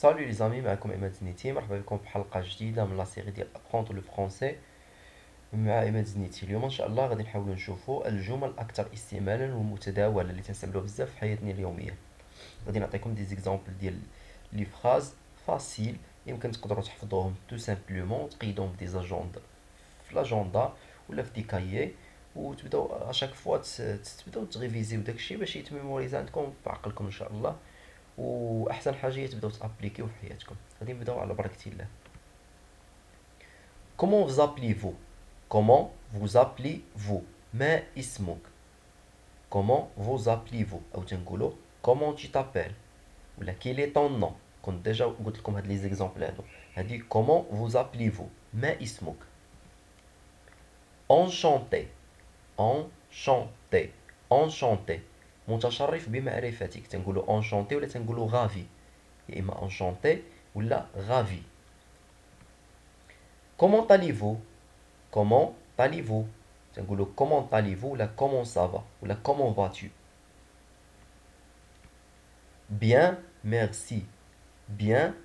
Salut les amis, معكم عماد زنيتي. مرحبا بكم في حلقة جديدة من لا سيري ديال ابخونتر لو فرونسي مع عماد زنيتي. اليوم ان شاء الله غادي نحاولوا نشوفوا الجمل الاكثر استعمالا والمتداولة اللي تنستعملوها بزاف في حياتنا اليومية. غادي نعطيكم دي زيكزامبل ديال لي فراز فاسيل يمكن تقدروا تحفظوهم تو سامبلومون، تقيدوهم في دي زاجوندا في لاجوندا ولا في دي كايي، وتبداو اشاك فوا تبداو تريفيزيو داكشي باش يتميموريزا عندكم في عقلكم ان شاء الله. واحسن حاجه هي تبداو تابليكيو في حياتكم. غادي نبداو على بركه الله. comment vous appelez-vous comment vous appelez-vous ما اسمك comment vous appelez-vous او تنقولوا comment tu t'appelles ولا quel est ton nom. كنت ديجا قلت لكم هاد لي زيكزامبل هادو. هادي comment vous appelez-vous ما اسمك. enchanté enchanté enchanté متشرف بمعرفتك. تنقولوا enchanté ولا تنقولوا غافي، يا اما enchanté ولا غافي. comment allez-vous comment allez-vous تنقولوا comment allez-vous ولا comment ça va ولا comment vas-tu. bien merci bien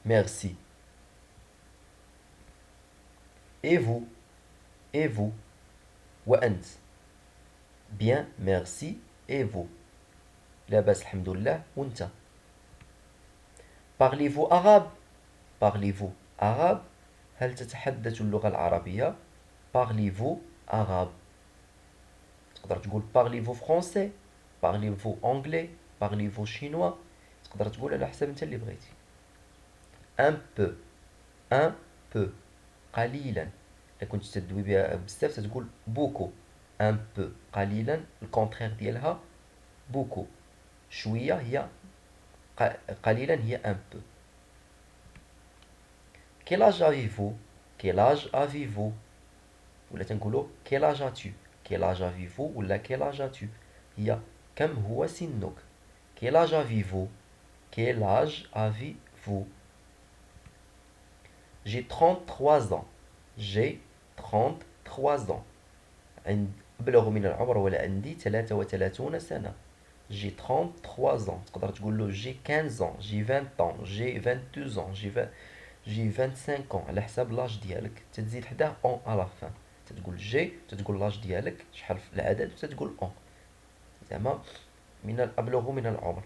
merci. et vous et vous وأنت bien merci et vous لاباس الحمد لله وانت. parlez-vous arabe parlez-vous arabe هل تتحدث اللغة العربية. parlez-vous arabe. تقدر تقول parlez-vous français parlez-vous anglais parlez-vous chinois. تقدر تقول على حسب انت اللي بغيتي. un peu un peu قليلا. إلا كنت تدوي بها بزاف تتقول beaucoup. un peu قليلا الكونترير ديالها beaucoup. شوية هي قليلا هي un peu. quel âge avez-vous quel âge avez-vous ولا تنقولوا quel âge as-tu quel âge avez-vous ولا quel âge as-tu. هي كم هو سنك. quel âge avez-vous quel âge avez-vous. j'ai 33 ans j'ai 33 ans. أبلغ من العمر ولا عندي 33 سنة. j'ai 33 ans. تقدر تقول له j'ai 15 ans j'ai 20 ans j'ai 22 ans j'ai 25 ans على حساب لاج ديالك. تزيد حداه اون على فان. تتقول جي تتقول لاج ديالك شحال في العدد وتتقول اون زعما من الأبلغ من العمر.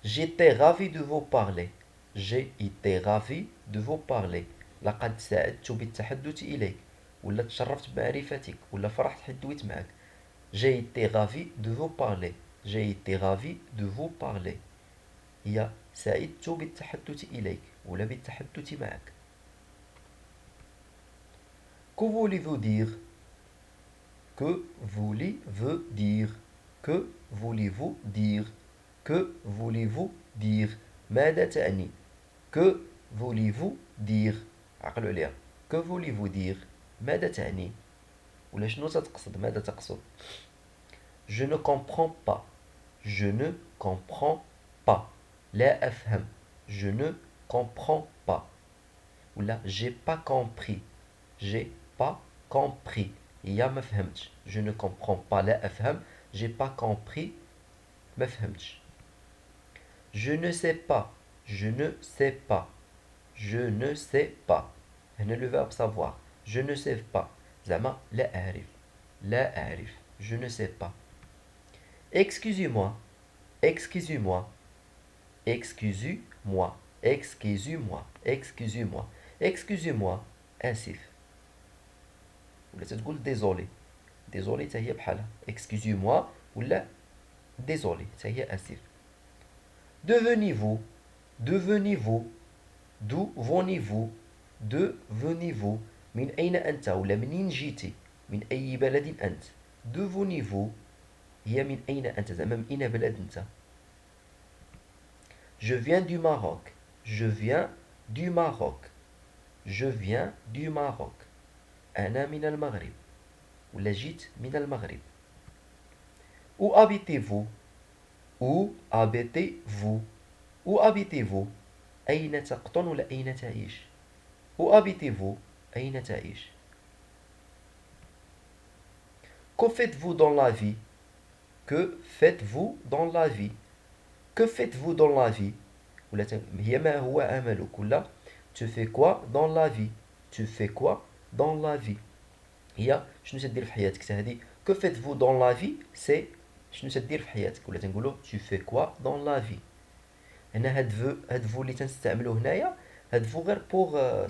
j'étais ravi de vous parler j'ai été ravi de vous parler. لقد سعدت بالتحدث إليك ولا تشرفت بمعرفتك ولا فرحت حيت دويت معك. j'ai été ravi de vous parler j'ai été ravi de vous parler. هي سعدت بالتحدث إليك ولا بالتحدث معك. que voulez-vous dire que voulez-vous dire que voulez-vous dire que voulez-vous dire ماذا تعني. que voulez-vous dire عقلوا عليها. que voulez-vous dire ماذا تعني ولا شنو تتقصد ماذا تقصد. je ne comprends pas je ne comprends pas لا أفهم. je ne comprends pas ولا j'ai pas compris j'ai pas compris هي ما فهمتش. je ne comprends pas لا أفهم. j'ai pas compris ما فهمتش. je ne sais pas je ne sais pas je ne sais pas. هنا le verbe savoir. je ne sais pas زعما لا أعرف لا أعرف. je ne sais pas. excusez-moi excusez-moi excusez-moi excusez-moi excusez-moi excusez-moi آسف ولا تتقول désolé désolé حتى هي بحالها excusez-moi ولا désolé حتى هي آسف. devenez-vous devenez-vous d'où venez-vous devenez-vous من أين أنت ولا منين جيتي من أي بلد أنت. devenez-vous هي من أين أنت زعما من أين بلد أنت. je viens du Maroc je viens du Maroc je viens du Maroc. أنا من المغرب ولا جيت من المغرب. où habitez-vous où habitez-vous où habitez-vous أين تقطن ولا أين تعيش. où habitez-vous أين تعيش. que faites-vous dans la vie que faites-vous dans la vie que faites-vous dans la vie ولا هي ما هو أملك، ولا tu fais quoi dans la vie. tu fais quoi dans la vie. هي شنو تدير في حياتك. حتى هذه que faites-vous dans la vie سي شنو تدير في حياتك، ولا تنقولوا tu fais quoi dans la vie. هنا هاد فو اللي تنستعملو هنايا، هاد فو غير بوغ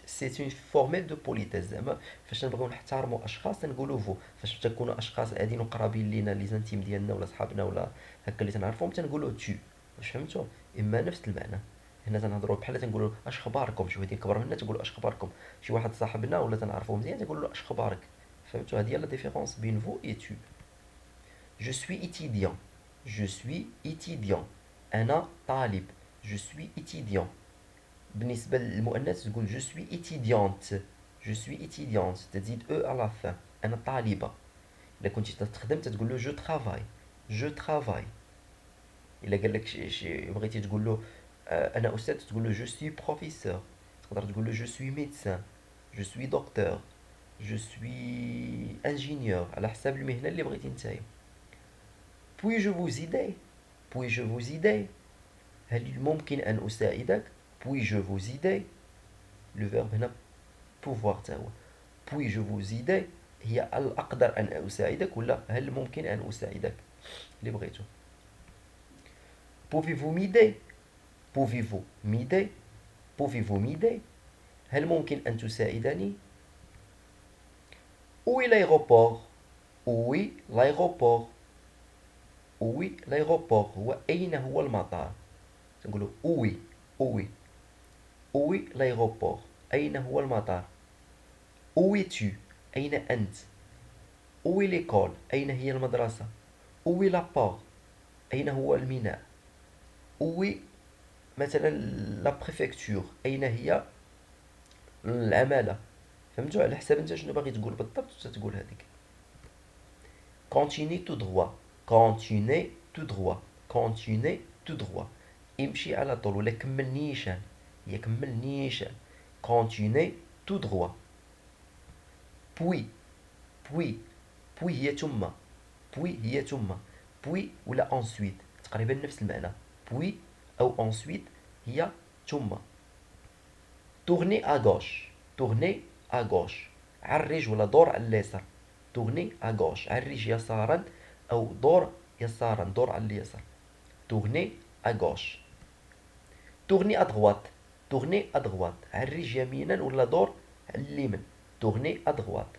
سي اون فورميل دو بوليتيز، زعما فاش نبغيو نحترمو اشخاص تنقولو فو، فاش تكونوا اشخاص عاديين وقرابين لينا لي زانتيم ديالنا ولا صحابنا ولا هكا اللي تنعرفوهم تنقولو تو. واش فهمتوا؟ اما نفس المعنى. هنا تنهضروا بحال تنقولوا اش خباركم، شي وحدين كبر منا تنقولوا اش خباركم، شي واحد صاحبنا ولا تنعرفوه مزيان تنقولوا له اش خبارك. فهمتوا؟ هذه هي لا ديفيرونس بين فو اي تو. Je suis étudiant. Je suis étudiant. أنا طالب. Je suis étudiant. بالنسبة للمؤنث تقول je suis étudiante. Je suis étudiante. تزيد أو à la fin. أنا طالبة. إلا كنتي تخدم تقول له je travaille. Je travaille. إلا قال لك بغيتي تقول له أنا أستاذ تقول له je suis professeur. تقدر تقول له je suis médecin. Je suis docteur. Je suis ingénieur. على حساب المهنة اللي بغيتي نتايا. Puis-je vous aider? Puis-je vous aider? هل ممكن أن أساعدك؟ Puis-je vous aider? Le verbe هنا pouvoir تاهو. Puis-je vous aider هي هل أقدر أن أساعدك ولا هل ممكن أن أساعدك اللي بغيتو. Pouvez-vous m'aider? Pouvez-vous m'aider? Pouvez-vous m'aider? هل ممكن أن تساعدني؟ Où est l'aéroport? Où est l'aéroport? Où est l'aéroport هو أين هو المطار. نقولوا où est où est où est l'aéroport أين هو المطار. où es-tu أين أنت. où est l'école أين هي المدرسة. où est la porte أين هو الميناء. où est مثلا la préfecture أين هي العمالة. فهمتوا؟ على حساب انت شنو باغي تقول بالضبط تقول هذيك. continue tout droit. continue tout droit. continue tout droit. امشي على طول ولا كمل نيشان. هي كمل نيشان. continue tout droit. puis puis puis هي ثم. puis هي ثم. puis ولا ensuite تقريبا نفس المعنى. puis أو ensuite هي ثم. tournez à gauche. tournez à gauche. عرج ولا دور على اليسار. tournez à gauche. عرج يسارا أو دور يسارا دور على اليسار. tournez à gauche. tournez à droite. tournez à droite. عرج يمينا ولا دور على اليمين. tournez à droite.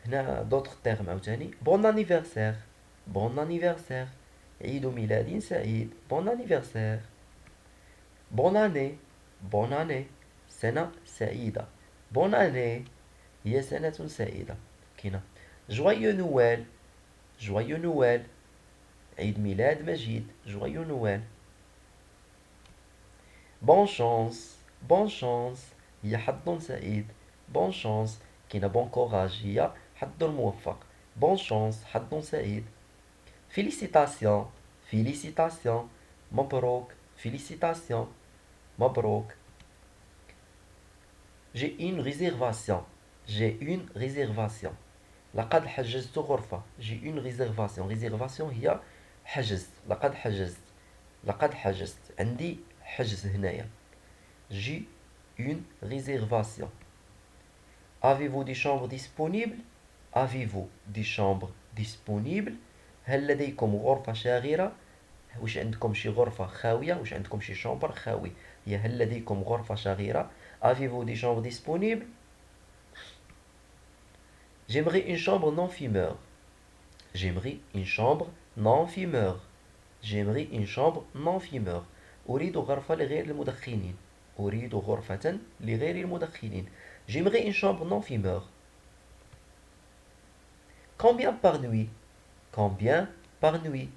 هنا دوطخ تيرم عاوتاني. bon anniversaire. bon anniversaire. عيد ميلاد سعيد. bon anniversaire. bonne année. bonne année. سنة سعيدة. bonne année هي سنة سعيدة. كاينة joyeux Noël. joyeux Noël. عيد ميلاد مجيد. joyeux Noël. bonne chance. bonne chance هي حظ سعيد. bonne chance كاينة bon courage هي حظ موفق. bonne chance حظ سعيد. félicitations. félicitations مبروك. félicitations مبروك. j'ai une réservation. j'ai une réservation. لقد حجزت غرفة. j'ai une réservation. réservation هي حجز. لقد حجزت. لقد حجزت. عندي حجز هنايا. j'ai une réservation. avez-vous des chambres disponibles. avez-vous des chambres disponibles. هل لديكم غرفة شاغرة. واش عندكم شي غرفة خاوية. واش عندكم شي شامبر خاوي. هي هل لديكم غرفة شاغرة. avez-vous des chambres disponibles. j'aimerais une chambre non fumeur. j'aimerais une chambre non fumeur. j'aimerais une chambre non fumeur. أريد غرفة لغير المدخنين. أريد غرفة لغير المدخنين. j'aimerais une chambre non fumeur. combien par nuit. combien par nuit.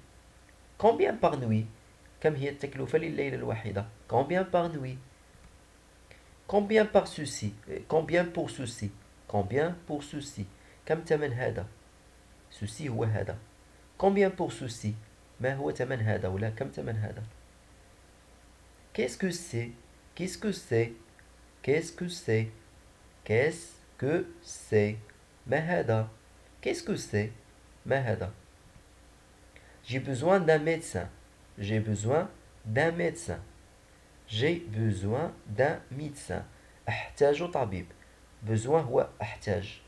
combien par nuit كم هي التكلفة لليلة الواحدة. combien par nuit. combien par ceci. combien pour ceci. combien pour ceci كم ثمن هذا. ceci هو هذا. combien pour ceci ما هو ثمن هذا ولا كم ثمن هذا. qu'est-ce que c'est. qu'est-ce que c'est. qu'est-ce que c'est. qu'est-ce que c'est ما هذا. qu'est-ce que c'est ما هذا. j'ai besoin d'un médecin. j'ai besoin d'un médecin. J'ai besoin d'un médecin. أحتاج طبيب. Besoin هو أحتاج.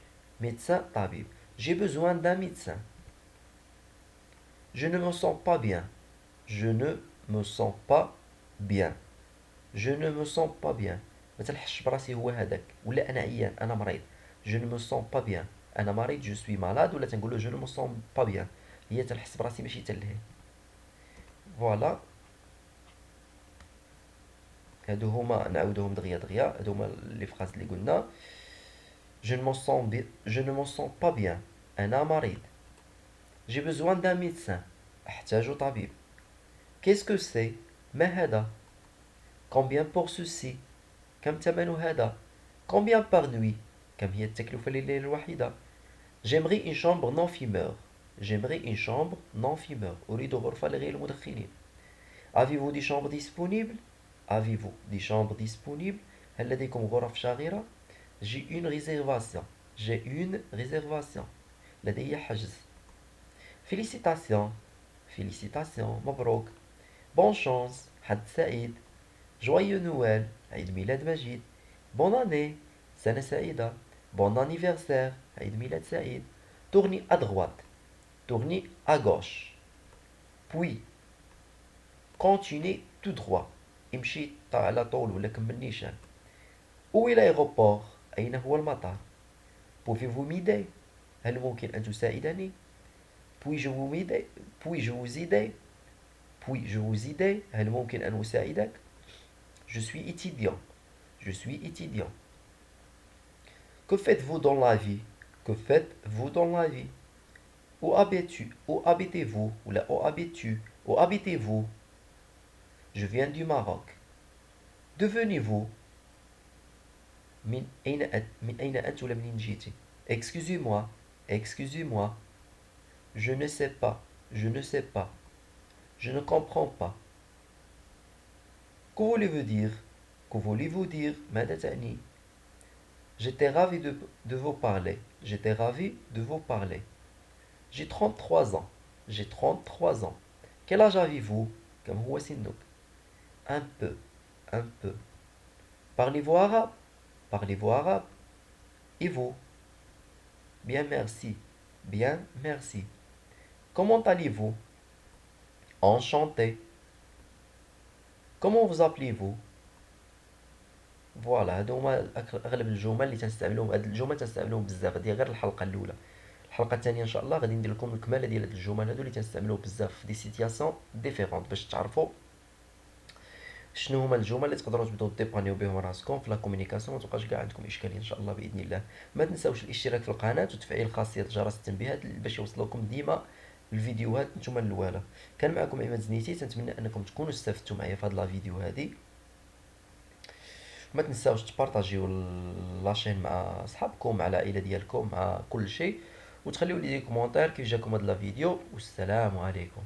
Médecin طبيب. J'ai besoin d'un médecin. Je ne me sens pas bien. Je ne me sens pas bien. Je ne me sens pas bien. ما تلحش براسي هو هذاك ولا انا عيان انا مريض. Je ne me sens pas bien. انا مريض je suis malade ولا تنقول له je ne me sens pas bien. هي تنحس براسي ماشي تلهي. فوالا هادو هما نعاودوهم دغيا دغيا هادو هما لي فراز اللي قلنا. Je ne me sens bien. Je ne me sens pas bien. انا مريض. J'ai besoin d'un médecin. احتاج طبيب. Qu'est-ce que c'est؟ ما هذا؟ Combien pour ceci؟ كم ثمن هذا؟ Combien par nuit؟ كم هي التكلفة لليلة الواحدة؟ J'aimerais une chambre non fumeur. J'aimerais une chambre non fumeur. أريد غرفة لغير المدخنين. Avez-vous des chambres disponibles؟ Avez-vous des chambres disponibles؟ هل لديكم غرف شاغرة؟ J'ai une réservation. J'ai une réservation. لدي حجز. Félicitations. Félicitations. مبروك. Bonne chance. حظ سعيد. Joyeux Noël. عيد ميلاد مجيد. Bonne année. سنة سعيدة. Bon anniversaire. عيد ميلاد سعيد. Tournez à droite. Tournez à gauche. Puis, continuez tout droit. امشي على طول ولا كمل نيشان. Où est l'aéroport؟ أين هو المطار؟ Pouvez-vous m'aider؟ هل ممكن أن تساعدني؟ Puis-je vous aider؟ Puis-je vous aider؟ Puis-je vous aider؟ هل ممكن أن أساعدك؟ Je suis étudiant. Je suis étudiant. Que faites-vous dans la vie؟ Que faites-vous dans la vie؟ Où habitez-vous؟ Ou là, où habites-tu? Où habitez-vous? Je viens du Maroc. Devenez-vous؟ من أين أنت ولا منين جيتي؟ Excusez-moi. Excusez-moi. Je ne sais pas. Je ne sais pas. Je ne comprends pas. Que voulez-vous dire? Que voulez-vous dire? ماذا تعني؟ J'étais ravi de vous parler. J'étais ravi de vous parler. J'ai 33 ans. J'ai 33 ans. Quel âge avez-vous? كم هو سنك? Un peu. Un peu. Parlez-vous arabe? Parlez-vous arabe? Et vous? Bien, merci. Bien, merci. Comment allez-vous? Enchanté. Comment vous appelez-vous? فوالا هادو هما اغلب الجمل اللي تنستعملوهم. هاد الجمل تنستعملوهم بزاف. هادي غير الحلقه الاولى. الحلقه الثانيه ان شاء الله غادي ندير لكم الكماله ديال هاد الجمل هادو اللي تنستعملوهم بزاف في دي سيتياسيون ديفيرونت باش تعرفوا شنو هما الجمل اللي تقدروا تبداو ديبانيو بهم راسكم في لا كومونيكاسيون. ما تبقاش كاع عندكم اشكاليه ان شاء الله باذن الله. ما تنساوش الاشتراك في القناه وتفعيل خاصيه جرس التنبيهات باش يوصلوكم ديما الفيديوهات نتوما الاولى. كان معكم عماد زنيتي. تنتمنى انكم تكونوا استفدتوا معايا في هاد لا فيديو هادي. ما تنساوش تبارطاجيو لاشين مع صحابكم مع العائله ديالكم مع كل شيء وتخليو لي كومونتير كيف جاكم هاد لا فيديو والسلام عليكم.